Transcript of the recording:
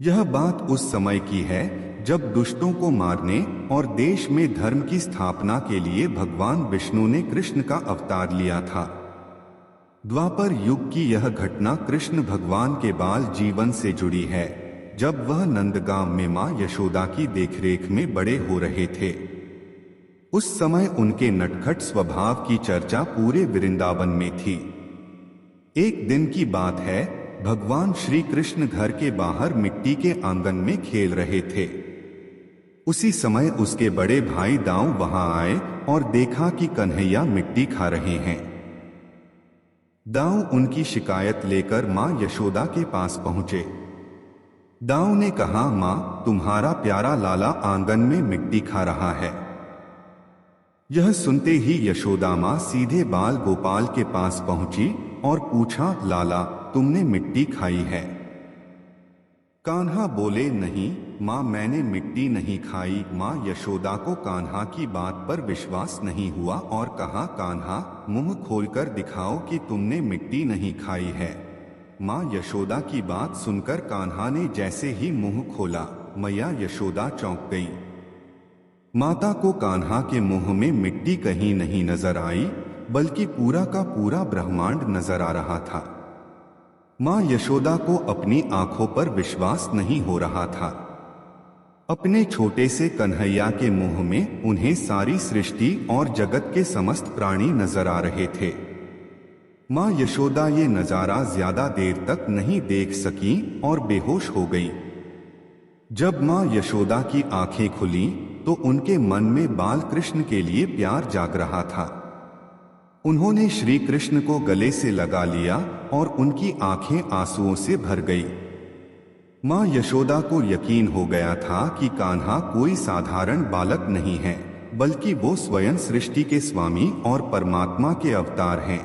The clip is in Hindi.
यह बात उस समय की है जब दुष्टों को मारने और देश में धर्म की स्थापना के लिए भगवान विष्णु ने कृष्ण का अवतार लिया था। द्वापर युग की यह घटना कृष्ण भगवान के बाल जीवन से जुड़ी है, जब वह नंदगांव में मां यशोदा की देखरेख में बड़े हो रहे थे। उस समय उनके नटखट स्वभाव की चर्चा पूरे वृंदावन में थी। एक दिन की बात है, भगवान श्री कृष्ण घर के बाहर मिट्टी के आंगन में खेल रहे थे। उसी समय उसके बड़े भाई दाऊ वहां आए और देखा कि कन्हैया मिट्टी खा रहे हैं। दाऊ उनकी शिकायत लेकर मां यशोदा के पास पहुंचे। दाऊ ने कहा, मां, तुम्हारा प्यारा लाला आंगन में मिट्टी खा रहा है। यह सुनते ही यशोदा मां सीधे बाल गोपाल के पास पहुंची और पूछा, लाला, तुमने मिट्टी खाई है? कान्हा बोले, नहीं मां, मैंने मिट्टी नहीं खाई। मां यशोदा को कान्हा की बात पर विश्वास नहीं हुआ और कहा, कान्हा, मुंह खोलकर दिखाओ कि तुमने मिट्टी नहीं खाई है। मां यशोदा की बात सुनकर कान्हा ने जैसे ही मुंह खोला, मैया यशोदा चौंक गई। माता को कान्हा के मुंह में मिट्टी कहीं नहीं नजर आई, बल्कि पूरा का पूरा ब्रह्मांड नजर आ रहा था। मां यशोदा को अपनी आंखों पर विश्वास नहीं हो रहा था। अपने छोटे से कन्हैया के मुंह में उन्हें सारी सृष्टि और जगत के समस्त प्राणी नजर आ रहे थे। मां यशोदा ये नजारा ज्यादा देर तक नहीं देख सकी और बेहोश हो गई। जब मां यशोदा की आंखें खुली तो उनके मन में बाल कृष्ण के लिए प्यार जाग रहा था। उन्होंने श्री कृष्ण को गले से लगा लिया और उनकी आंखें आंसुओं से भर गई। मां यशोदा को यकीन हो गया था कि कान्हा कोई साधारण बालक नहीं है, बल्कि वो स्वयं सृष्टि के स्वामी और परमात्मा के अवतार हैं।